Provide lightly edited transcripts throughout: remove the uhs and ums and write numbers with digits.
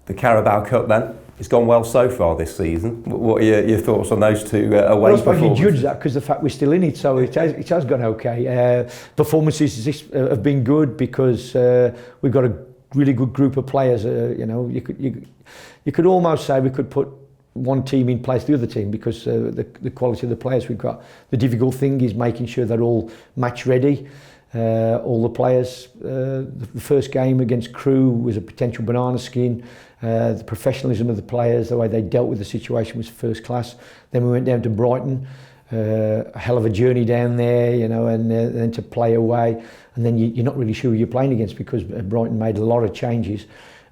The Carabao Cup then, it's gone well so far this season. What are your thoughts on those two away performances? I suppose you judge that because the fact we're still in it, so it has gone okay. Performances have been good because we've got a really good group of players. You could almost say we could put one team in place the other team because the quality of the players we've got. The difficult thing is making sure they're all match ready. All the players. The first game against Crewe was a potential banana skin. The professionalism of the players, the way they dealt with the situation was first class. Then we went down to Brighton, a hell of a journey down there, and then to play away. And then you're not really sure who you're playing against because Brighton made a lot of changes,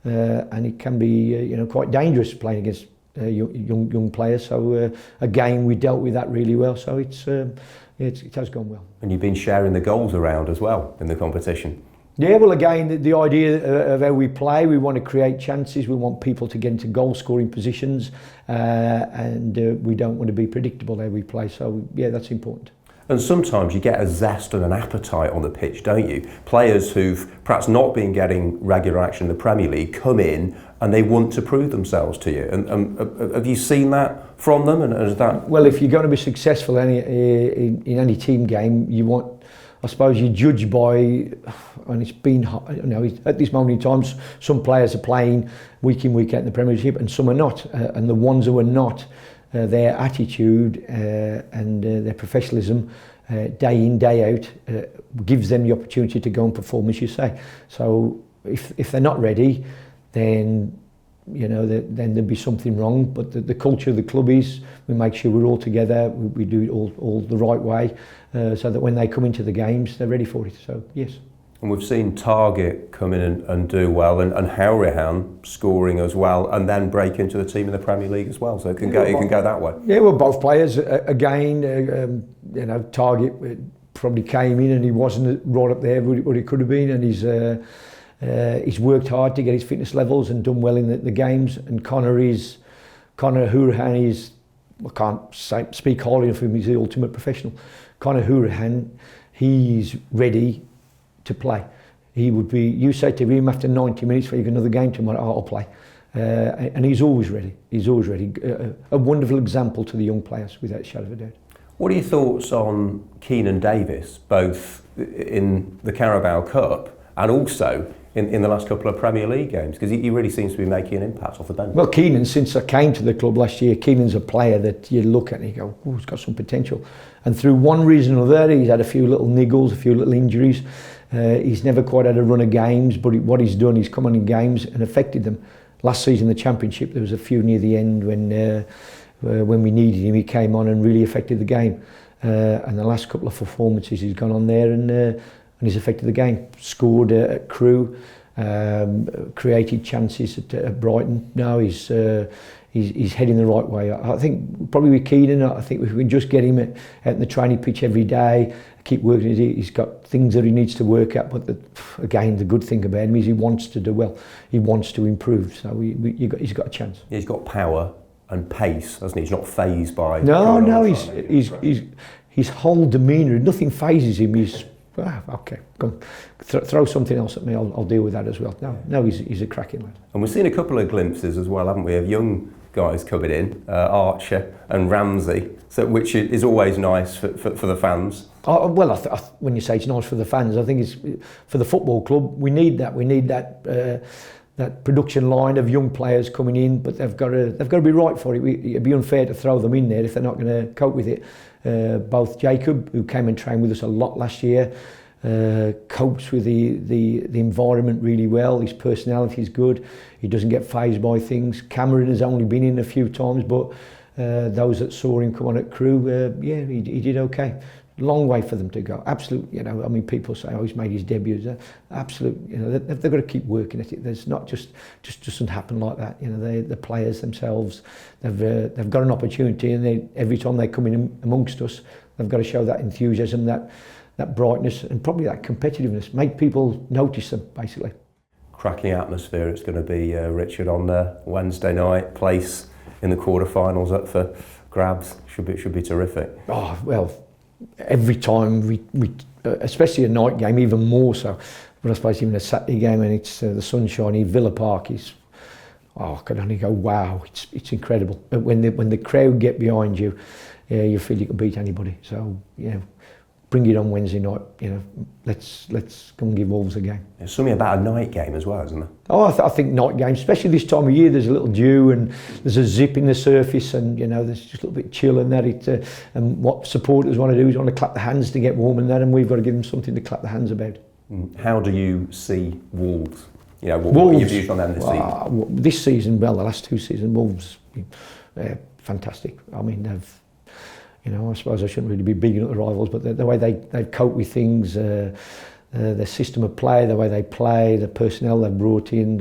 and it can be quite dangerous playing against young players. So again, we dealt with that really well. So it has gone well. And you've been sharing the goals around as well in the competition. Yeah, well, again, the idea of how we play, we want to create chances, we want people to get into goal-scoring positions, and we don't want to be predictable how we play. So, yeah, that's important. And sometimes you get a zest and an appetite on the pitch, don't you? Players who've perhaps not been getting regular action in the Premier League come in and they want to prove themselves to you. And have you seen that from them? And is that... Well, if you're going to be successful in any team game, you want... I suppose you judge by, and it's been, at this moment in time, some players are playing week in, week out in the Premiership, and some are not. And the ones who are not, their attitude and their professionalism, day in, day out, gives them the opportunity to go and perform, as you say. So if they're not ready, then then there'd be something wrong. But the culture of the club is we make sure we're all together, we do it all the right way, so that when they come into the games, they're ready for it. So yes. And we've seen Target come in and do well, and Hourihan scoring as well, and then break into the team in the Premier League as well. So it can go that way. Yeah, well, both players again. Target probably came in and he wasn't right up there what he could have been, and he's worked hard to get his fitness levels and done well in the games. And Conor Hourihan is, I can't speak highly of him, he's the ultimate professional. Conor Hourihan, he's ready to play. He would be, you say to him after 90 minutes, for you got another game tomorrow, I'll play. And he's always ready. He's always ready. A wonderful example to the young players, without a shadow of a doubt. What are your thoughts on Keenan Davis, both in the Carabao Cup and also in the last couple of Premier League games? Because he really seems to be making an impact off the bench. Well, Keenan, since I came to the club last year, Keenan's a player that you look at and you go, oh, he's got some potential. And through one reason or another, he's had a few little niggles, a few little injuries. He's never quite had a run of games, but what he's done, he's come on in games and affected them. Last season, the Championship, there was a few near the end when we needed him, he came on and really affected the game. And the last couple of performances, he's gone on there and he's affected the game. Scored at Crewe, created chances at Brighton. Now he's heading the right way. I think probably with Keenan, I think if we can just get him out in the training pitch every day, keep working at it. He's got things that he needs to work at, but again, the good thing about him is he wants to do well. He wants to improve, so he's got a chance. He's got power and pace, hasn't he? He's not fazed by... No, his whole demeanour, nothing phases him. He's, okay, come, throw something else at me, I'll deal with that as well. No, he's a cracking lad. And we've seen a couple of glimpses as well, haven't we, of young guys coming in, Archer and Ramsey, which is always nice for the fans. Well, when you say it's nice for the fans, I think it's for the football club. We need that. We need that production line of young players coming in, but they've got to be right for it. It'd be unfair to throw them in there if they're not going to cope with it. Both Jacob, who came and trained with us a lot last year, copes with the environment really well. His personality is good. He doesn't get fazed by things. Cameron has only been in a few times, but those that saw him come on at Crewe, he did okay. Long way for them to go. Absolute, people say, oh, he's made his debut. Absolute, they've got to keep working at it. There's not just doesn't happen like that. The players themselves, they've got an opportunity, and every time they come in amongst us, they've got to show that enthusiasm, that brightness, and probably that competitiveness. Make people notice them, basically. Cracking atmosphere it's going to be, Richard, on Wednesday night. Place in the quarterfinals up for grabs. Should be terrific. Oh well. Every time we especially a night game, even more so. But I suppose even a Saturday game and it's the sunshiny, Villa Park is I could only go, wow, it's incredible. But when the crowd get behind you, you feel you can beat anybody. So, bring it on Wednesday night. Let's come and give Wolves a game. There's something about a night game as well, isn't there? Oh, I think night games, especially this time of year, there's a little dew and there's a zip in the surface, and there's just a little bit chill in that. And what supporters want to do is want to clap their hands to get warm and that, and we've got to give them something to clap their hands about. How do you see Wolves? What are your views on them this season? This season, well, the last 2 seasons, Wolves, fantastic. I mean, they've. I suppose I shouldn't really be bigging up the rivals, but the way they've coped with things, their system of play, the way they play, the personnel they've brought in,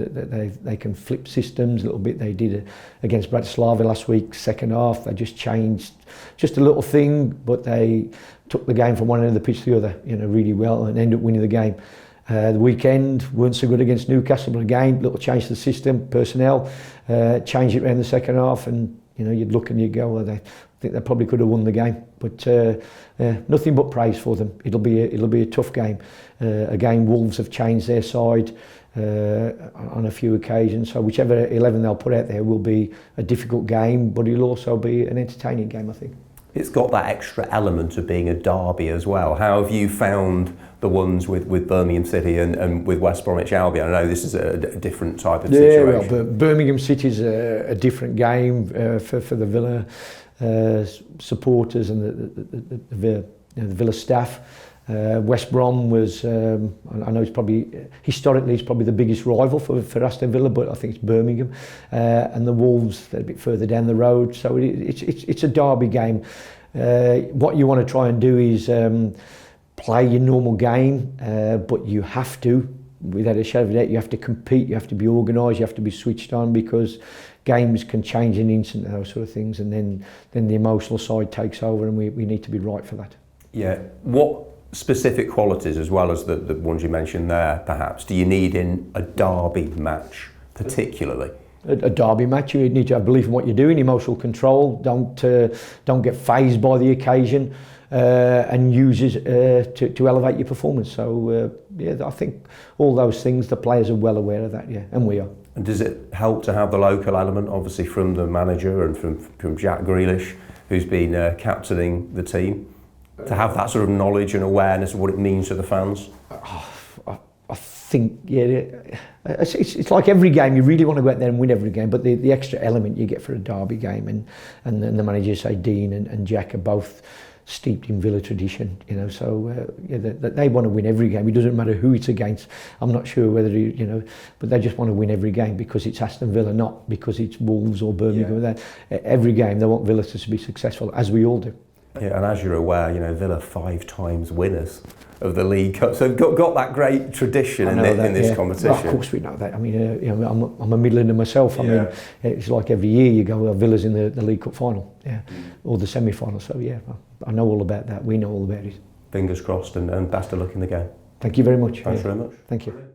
they can flip systems a little bit. They did it against Bratislava last week, second half. They just changed just a little thing, but they took the game from one end of the pitch to the other, really well, and ended up winning the game. The weekend weren't so good against Newcastle, but again, little change to the system, personnel, changed it around the second half, and you'd look and you'd go, well, I think they probably could have won the game, but nothing but praise for them. It'll be a tough game. Again, Wolves have changed their side on a few occasions, so whichever 11 they'll put out there will be a difficult game, but it'll also be an entertaining game, I think. It's got that extra element of being a derby as well. How have you found the ones with Birmingham City and with West Bromwich Albion? I know this is a different type of situation. Yeah, well, Birmingham City's a different game for the Villa supporters and the Villa staff. West Brom was, I know historically it's probably the biggest rival for Aston Villa, but I think it's Birmingham. And the Wolves, they're a bit further down the road, so it's a derby game. What you want to try and do is play your normal game, but you have to, without a shadow of a doubt, you have to compete, you have to be organised, you have to be switched on, because games can change in an instant and those sort of things, and then the emotional side takes over, and we need to be right for that. Yeah. What specific qualities, as well as the ones you mentioned there, perhaps, do you need in a derby match particularly? A derby match, you need to have belief in what you're doing, emotional control, don't get fazed by the occasion, and use it to elevate your performance. So I think all those things, the players are well aware of that, and we are. And does it help to have the local element, obviously from the manager and from Jack Grealish, who's been captaining the team, to have that sort of knowledge and awareness of what it means to the fans? I think, it's like every game, you really want to go out there and win every game, but the extra element you get for a derby game, and the managers, say Dean and Jack, are both steeped in Villa tradition, so they want to win every game. It doesn't matter who it's against. I'm not sure whether but they just want to win every game because it's Aston Villa, not because it's Wolves or Birmingham. Yeah. Every game they want Villa to be successful, as we all do. Yeah, and as you're aware, Villa 5 times winners of the League Cup, so got that great tradition in this competition. Well, of course we know that. I mean, I'm a Midlander myself. I mean, it's like every year you go, well, Villa's in the League Cup final, or the semi-final. So I know all about that. We know all about it. Fingers crossed, and best of luck in the game. Thank you very much. Thanks very much. Thank you.